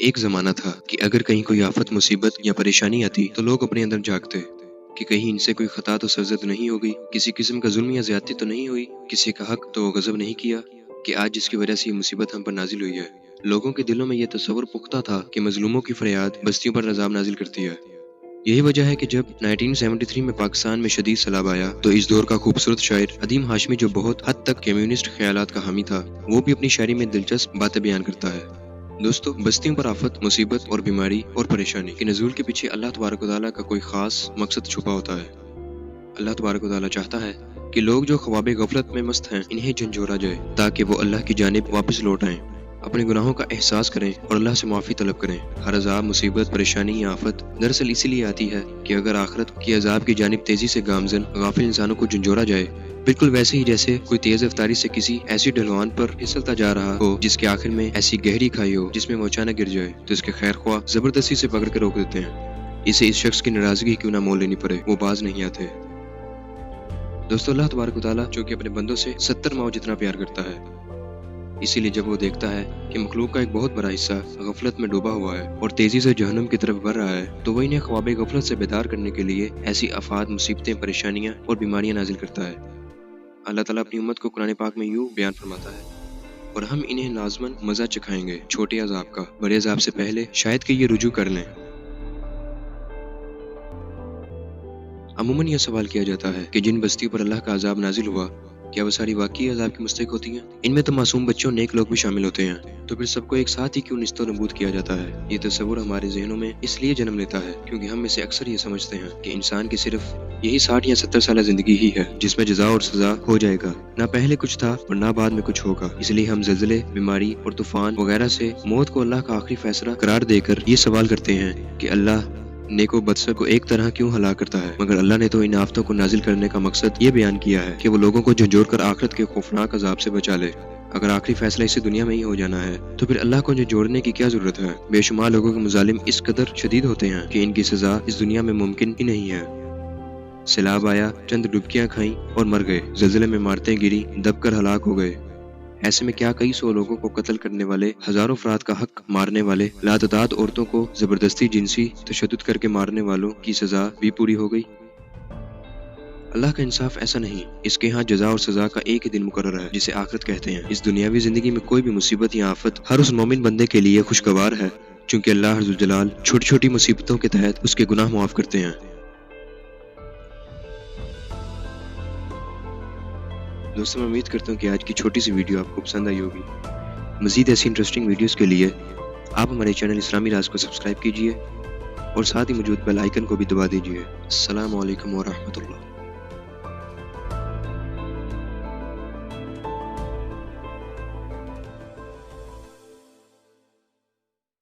ایک زمانہ تھا کہ اگر کہیں کوئی آفت، مصیبت یا پریشانی آتی تو لوگ اپنے اندر جاگتے کہ کہیں ان سے کوئی خطا تو سرزد نہیں ہو گئی، کسی قسم کا ظلم یا زیادتی تو نہیں ہوئی، کسی کا حق تو غضب نہیں کیا کہ آج جس کی وجہ سے یہ مصیبت ہم پر نازل ہوئی ہے۔ لوگوں کے دلوں میں یہ تصور پختہ تھا کہ مظلوموں کی فریاد بستیوں پر عذاب نازل کرتی ہے۔ یہی وجہ ہے کہ جب 1973 میں پاکستان میں شدید سیلاب آیا تو اس دور کا خوبصورت شاعر عدیم ہاشمی، جو بہت حد تک کمیونسٹ خیالات کا حامی تھا، وہ بھی اپنی شاعری میں دلچسپ باتیں بیان کرتا ہے۔ دوستو، بستیوں پر آفت، مصیبت اور بیماری اور پریشانی کے نزول کے پیچھے اللہ تبارک و تعالیٰ کا کوئی خاص مقصد چھپا ہوتا ہے۔ اللہ تبارک و تعالیٰ چاہتا ہے کہ لوگ جو خواب غفلت میں مست ہیں انہیں جھنجھوڑا جائے تاکہ وہ اللہ کی جانب واپس لوٹ آئیں، اپنے گناہوں کا احساس کریں اور اللہ سے معافی طلب کریں۔ ہر عذاب، مصیبت، پریشانی یا آفت دراصل اسی لیے آتی ہے کہ اگر آخرت کی عذاب کی جانب تیزی سے گامزن غافل انسانوں کو جھنجھوڑا جائے، بالکل ویسے ہی جیسے کوئی تیز رفتاری سے کسی ایسی ڈھلوان پر پھسلتا جا رہا ہو جس کے آخر میں ایسی گہری کھائی ہو جس میں وہ اچانک گر جائے تو اس کے خیر خواہ زبردستی سے پکڑ کے روک دیتے ہیں، اسے اس شخص کی ناراضگی کیوں نہ مول لینی پڑے، وہ باز نہیں آتے۔ دوستو، اللہ تبارک و تعالیٰ جو کہ اپنے بندوں سے 70 ماؤں جتنا پیار کرتا ہے، اسی لیے جب وہ دیکھتا ہے کہ مخلوق کا ایک بہت بڑا حصہ غفلت میں ڈوبا ہوا ہے اور تیزی سے جہنم کی طرف بڑھ رہا ہے، تو وہ انہیں خواب غفلت سے بیدار کرنے کے لیے ایسی آفات، مصیبتیں، پریشانیاں اور بیماریاں نازل کرتا ہے۔ اللہ تعالیٰ اپنی امت کو قرآن پاک میں یوں بیان فرماتا ہے، اور ہم انہیں لازماً مزہ چکھائیں گے چھوٹے عذاب کا، بڑے عذاب سے پہلے شاید کہ یہ رجوع کر لیں۔ عموماً یہ سوال کیا جاتا ہے کہ جن بستیوں پر اللہ کا عذاب نازل ہوا، کیا وہ ساری واقعی عذاب کی مستحق ہوتی ہیں؟ ان میں تو معصوم بچوں، نیک لوگ بھی شامل ہوتے ہیں، تو پھر سب کو ایک ساتھ ہی کیوں نیست و نابود کیا جاتا ہے؟ یہ تصور ہمارے ذہنوں میں اس لیے جنم لیتا ہے کیونکہ ہم میں سے اکثر یہ سمجھتے ہیں کہ انسان کی صرف یہی 60 یا 70 سالہ زندگی ہی ہے جس میں جزا اور سزا ہو جائے گا، نہ پہلے کچھ تھا اور نہ بعد میں کچھ ہوگا۔ اس لیے ہم زلزلے، بیماری اور طوفان وغیرہ سے موت کو اللہ کا آخری فیصلہ قرار دے کر یہ سوال کرتے ہیں کہ اللہ نیک و بد کو ایک طرح کیوں ہلاک کرتا ہے؟ مگر اللہ نے تو ان آفتوں کو نازل کرنے کا مقصد یہ بیان کیا ہے کہ وہ لوگوں کو جھنجھوڑ کر آخرت کے خوفناک عذاب سے بچا لے۔ اگر آخری فیصلہ اسی دنیا میں ہی ہو جانا ہے تو پھر اللہ کو جھنجھوڑنے کی کیا ضرورت ہے؟ بے شمار لوگوں کے مظالم اس قدر شدید ہوتے ہیں کہ ان کی سزا اس دنیا میں ممکن ہی نہیں ہے۔ سیلاب آیا، چند ڈبکیاں کھائیں اور مر گئے، زلزلے میں عمارتیں گری، دب کر ہلاک ہو گئے۔ ایسے میں کیا کئی سو لوگوں کو قتل کرنے والے، ہزاروں افراد کا حق مارنے والے، لاتعداد عورتوں کو زبردستی جنسی تشدد کر کے مارنے والوں کی سزا بھی پوری ہو گئی؟ اللہ کا انصاف ایسا نہیں، اس کے ہاں جزا اور سزا کا ایک ہی دن مقرر ہے جسے آخرت کہتے ہیں۔ اس دنیاوی زندگی میں کوئی بھی مصیبت یا آفت ہر اس مومن بندے کے لیے خوشگوار ہے چونکہ اللہ عز و جلال چھوٹی چھوٹی مصیبتوں کے تحت اس کے گناہ معاف کرتے ہیں۔ دوستوں، میں امید کرتا ہوں کہ آج کی چھوٹی سی ویڈیو آپ کو پسند آئی ہوگی۔ مزید ایسی انٹرسٹنگ ویڈیوز کے لیے آپ ہمارے چینل اسلامی راز کو سبسکرائب کیجیے اور ساتھ ہی موجود بیل آئیکن کو بھی دبا دیجیے۔ السلام علیکم ورحمۃ اللہ۔